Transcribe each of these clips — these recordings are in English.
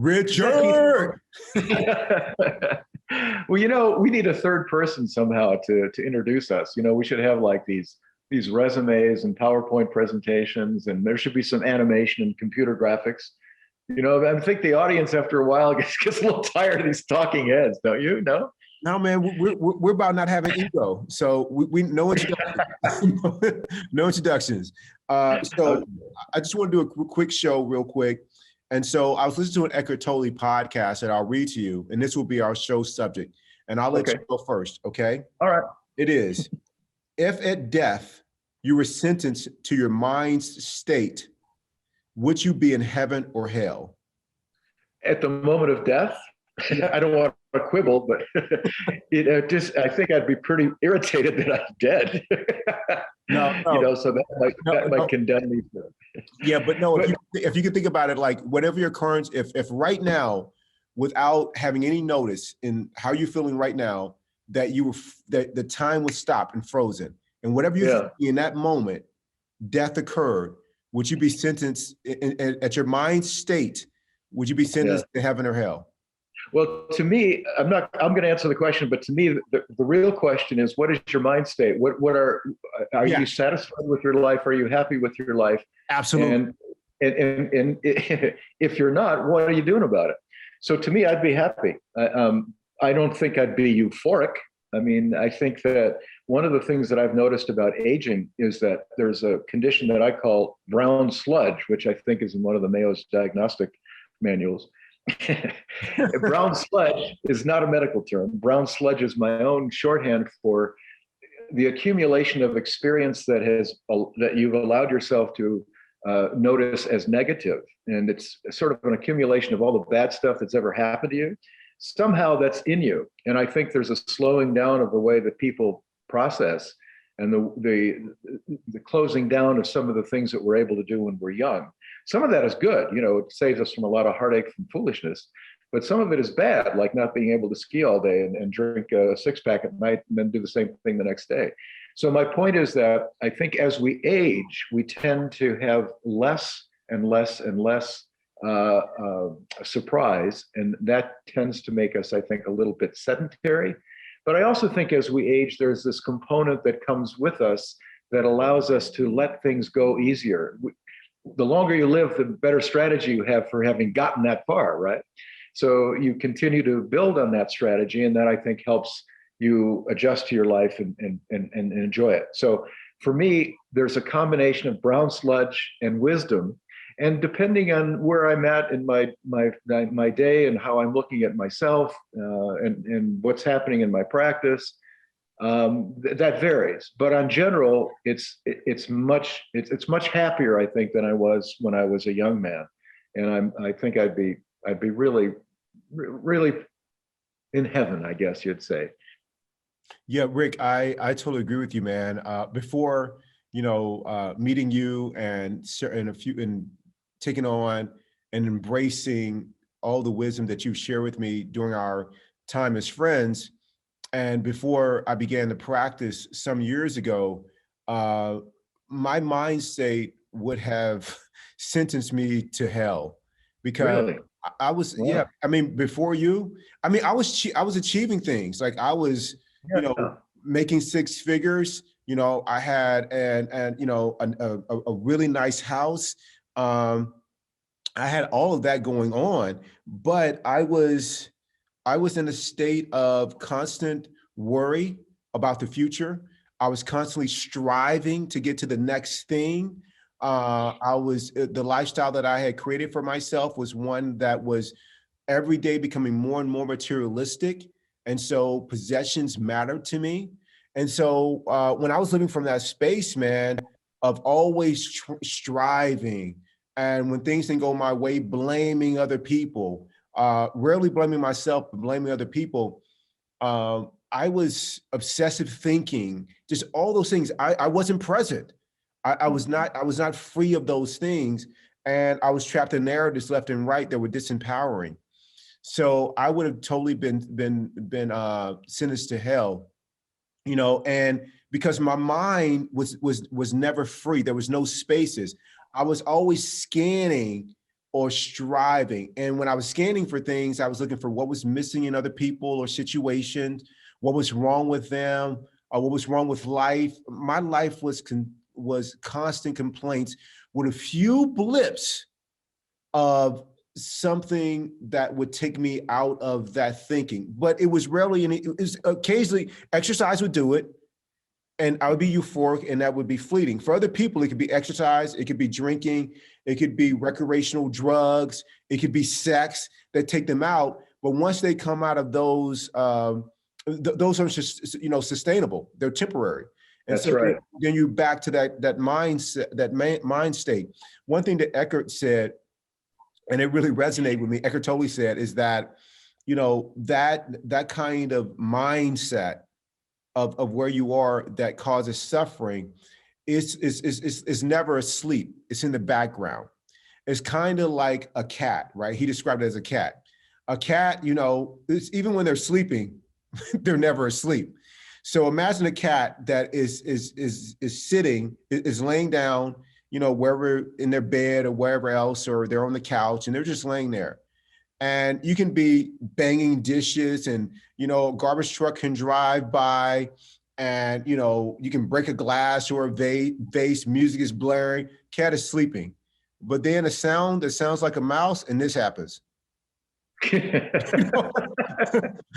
Richard. Well, we need a third person somehow to introduce us. We should have like these resumes and PowerPoint presentations, and there should be some animation and computer graphics. I think the audience after a while gets a little tired of these talking heads, don't you? No? No, man, we're about not having ego. So we no introductions. No introductions. So I just want to do a quick show real quick. And so I was listening to an Eckhart Tolle podcast that I'll read to you, and this will be our show subject. And I'll let you go first, okay? All right. It is, if at death you were sentenced to your mind's state, would you be in heaven or hell? At the moment of death? I don't want to quibble, but I think I'd be pretty irritated that I'm dead. No. So that might condemn me. Yeah, but no, if you can think about it, like whatever your current, if right now, without having any notice in how you're feeling right now, that the time was stopped and frozen, and whatever you in that moment, death occurred, would you be sentenced at your mind state? Would you be sentenced to heaven or hell? Well, to me, I'm going to answer the question, but to me, the real question is, what is your mind state? Are you satisfied with your life? Are you happy with your life? Absolutely. And if you're not, what are you doing about it? So to me, I'd be happy. I don't think I'd be euphoric. I mean, I think that one of the things that I've noticed about aging is that there's a condition that I call brown sludge, which I think is in one of the Mayo's diagnostic manuals. Brown sludge is not a medical term. Brown sludge is my own shorthand for the accumulation of experience that you've allowed yourself to notice as negative. And it's sort of an accumulation of all the bad stuff that's ever happened to you. Somehow that's in you. And I think there's a slowing down of the way that people process and the closing down of some of the things that we're able to do when we're young. Some of that is good, it saves us from a lot of heartache and foolishness, but some of it is bad, like not being able to ski all day and drink a six-pack at night and then do the same thing the next day. So my point is that I think as we age, we tend to have less and less and less surprise, and that tends to make us, I think, a little bit sedentary. But I also think as we age, there's this component that comes with us that allows us to let things go easier. The longer you live, the better strategy you have for having gotten that far, right? So you continue to build on that strategy, and that I think helps you adjust to your life and enjoy it. So for me, there's a combination of brown sludge and wisdom. And depending on where I'm at in my day and how I'm looking at myself and what's happening in my practice, that varies. But on general, it's much happier, I think, than I was when I was a young man. And I think I'd be really, really in heaven, I guess you'd say. Yeah, Rick, I totally agree with you, man. Before meeting you and taking on and embracing all the wisdom that you share with me during our time as friends, and before I began to practice some years ago, my mind state would have sentenced me to hell, because really? I was, I mean, before you, I mean, I was achieving things. Like I was, making six figures. I had a really nice house. I had all of that going on, but I was in a state of constant worry about the future. I was constantly striving to get to the next thing. The lifestyle that I had created for myself was one that was every day becoming more and more materialistic. And so possessions mattered to me. And so when I was living from that space, man, of always striving, and when things didn't go my way, blaming other people, rarely blaming myself, but blaming other people, I was obsessive thinking, just all those things. I wasn't present. I was not free of those things. And I was trapped in narratives left and right that were disempowering. So I would have totally been sentenced to hell, and because my mind was never free. There was no spaces. I was always scanning or striving. And when I was scanning for things, I was looking for what was missing in other people or situations, what was wrong with them, or what was wrong with life. My life was constant complaints with a few blips of something that would take me out of that thinking. But it was rarely, and it was occasionally exercise would do it, and I would be euphoric, and that would be fleeting. For other people, it could be exercise, it could be drinking, it could be recreational drugs, it could be sex that take them out. But once they come out of those, those are just, you know, sustainable. They're temporary. And That's so right. then you back to that mindset, that mind state. One thing that Eckhart said, and it really resonated with me, Eckhart Tolle said, is that, you know, that kind of mindset of where you are that causes suffering is never asleep. It's in the background. It's kind of like a cat, right? He described it as a cat. A cat, you know, even when they're sleeping, they're never asleep. So imagine a cat that is sitting, is laying down, you know, wherever in their bed or wherever else, or they're on the couch and they're just laying there. And you can be banging dishes, and, you know, a garbage truck can drive by, and, you know, you can break a glass or a vase, music is blaring, cat is sleeping. But then a sound that sounds like a mouse, and this happens. You know?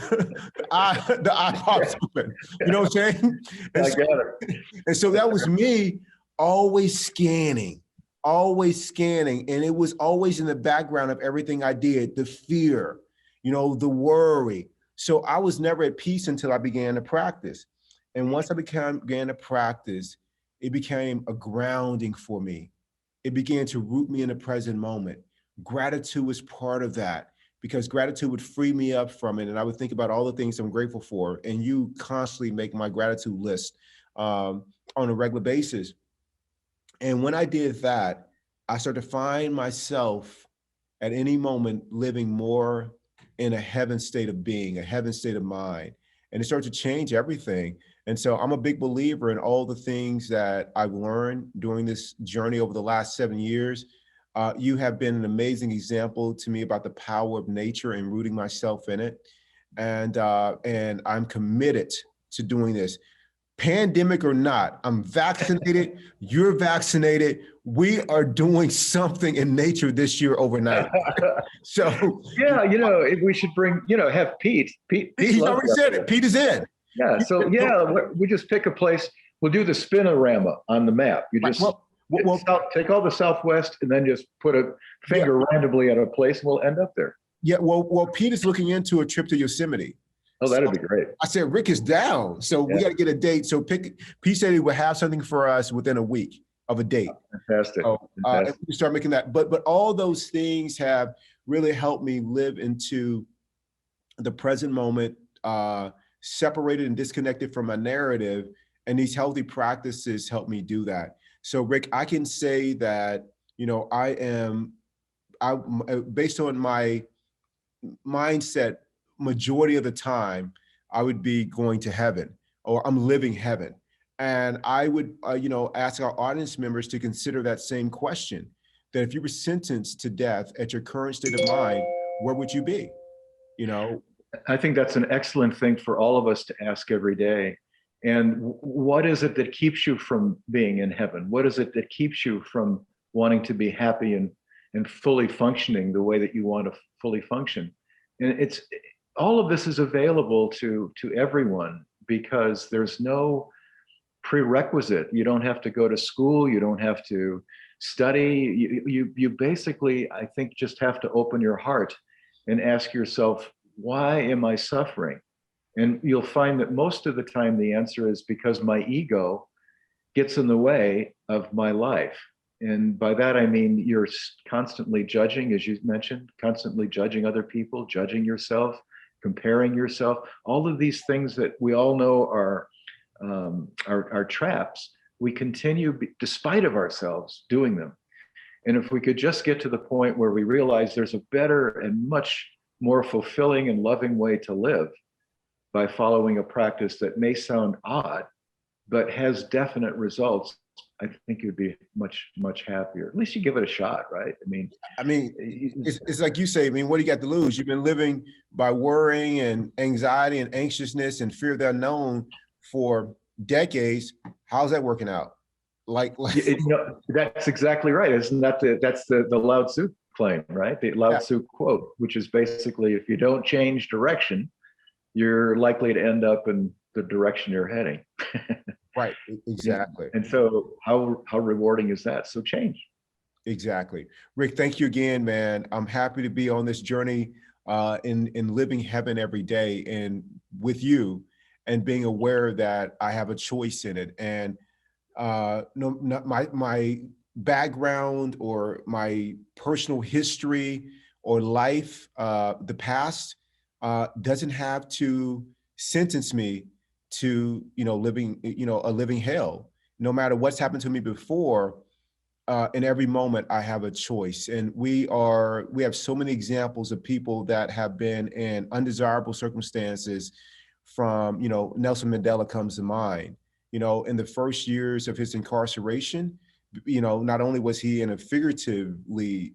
The eye pops open. You know what I'm saying? I got it. And so that was me always scanning, and it was always in the background of everything I did, the fear, you know, the worry. So I was never at peace until I began to practice. And once I began to practice, it became a grounding for me. It began to root me in the present moment. Gratitude was part of that, because gratitude would free me up from it. And I would think about all the things I'm grateful for. And you constantly make my gratitude list on a regular basis. And when I did that, I started to find myself at any moment living more in a heaven state of being, a heaven state of mind. And it started to change everything. And so I'm a big believer in all the things that I've learned during this journey over the last 7 years. You have been an amazing example to me about the power of nature and rooting myself in it. And I'm committed to doing this. Pandemic or not, I'm vaccinated, you're vaccinated. We are doing something in nature this year overnight. So Yeah, you know, we should bring, you know, have Pete. Pete he's loves already that. said it. Pete is in. Yeah. So yeah, we just pick a place. We'll do the spinorama on the map. You just take all the Southwest and then just put a finger randomly at a place, and we'll end up there. Yeah. Well, Pete is looking into a trip to Yosemite. Oh, that'd be great. I said, Rick is down. So we got to get a date. So Pete said he would have something for us within a week of a date. Fantastic. So we start making that. But all those things have really helped me live into the present moment, separated and disconnected from my narrative. And these healthy practices help me do that. So Rick, I can say that, you know, I based on my mindset, majority of the time, I would be going to heaven, or I'm living heaven. And I would, you know, ask our audience members to consider that same question, that if you were sentenced to death at your current state of mind, where would you be? You know? I think that's an excellent thing for all of us to ask every day. And what is it that keeps you from being in heaven? What is it that keeps you from wanting to be happy and fully functioning the way that you want to fully function? And it's all of this is available to everyone, because there's no prerequisite. You don't have to go to school. You don't have to study. You basically, I think, just have to open your heart and ask yourself, why am I suffering? And you'll find that most of the time the answer is because my ego gets in the way of my life. And by that, I mean, you're constantly judging, as you mentioned, constantly judging other people, judging yourself, comparing yourself. All of these things that we all know are traps. We continue, despite of ourselves, doing them. And if we could just get to the point where we realize there's a better and much more fulfilling and loving way to live by following a practice that may sound odd, but has definite results, I think you'd be much, much happier. At least you give it a shot, right? I mean, It's- it's like you say, I mean, what do you got to lose? You've been living by worrying and anxiety and anxiousness and fear of the unknown for decades. How's that working out? Like, that's exactly right. Isn't that that's the Lao Tzu claim, right? The Lao yeah, Tzu quote, which is basically, if you don't change direction, you're likely to end up in the direction you're heading. right, Yeah. exactly. And so how rewarding is that? So change. Exactly. Rick, thank you again, man. I'm happy to be on this journey in living heaven every day and with you and being aware that I have a choice in it. And no, not my background or my personal history or life, the past, doesn't have to sentence me to living a living hell. No matter what's happened to me before, in every moment I have a choice. And we have so many examples of people that have been in undesirable circumstances. From Nelson Mandela comes to mind. In the first years of his incarceration, not only was he in a figuratively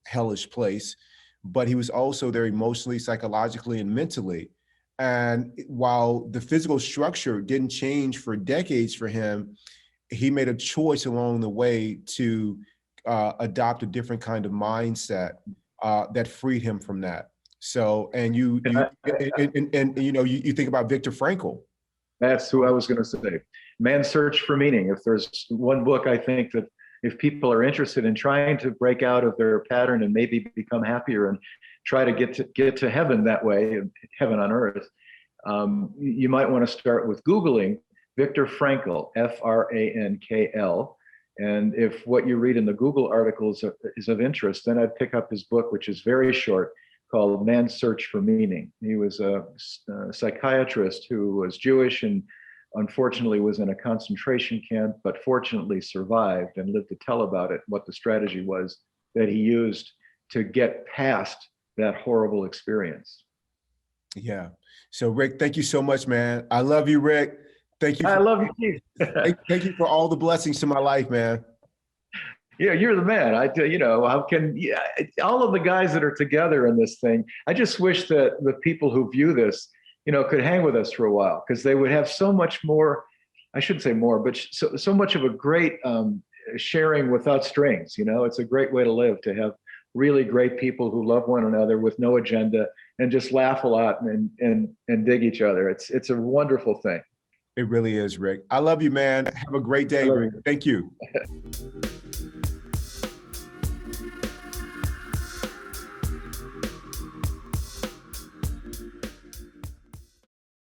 hellish place, but he was also there emotionally, psychologically, and mentally. And while the physical structure didn't change for decades for him, he made a choice along the way to adopt a different kind of mindset that freed him from that. So, and And you think about Viktor Frankl. that's who I was going to say. Man's Search for Meaning. If there's one book, I think that if people are interested in trying to break out of their pattern and maybe become happier and try to get to heaven that way, heaven on earth, you might want to start with Googling Viktor Frankl, Frankl. And if what you read in the Google articles is of interest, then I'd pick up his book, which is very short, called Man's Search for Meaning. He was a psychiatrist who was Jewish and unfortunately was in a concentration camp, but fortunately survived and lived to tell about it, what the strategy was that he used to get past that horrible experience. Yeah. So Rick, thank you so much, man. I love you, Rick. Thank you. I love you, Keith. Thank you for all the blessings to my life, man. Yeah, you're the man. How can all of the guys that are together in this thing, I just wish that the people who view this, could hang with us for a while, because they would have so much more, I shouldn't say more, but so much of a great sharing without strings. It's a great way to live, to have really great people who love one another with no agenda and just laugh a lot and dig each other. It's a wonderful thing. It really is, Rick. I love you, man. Have a great day, Rick. Thank you.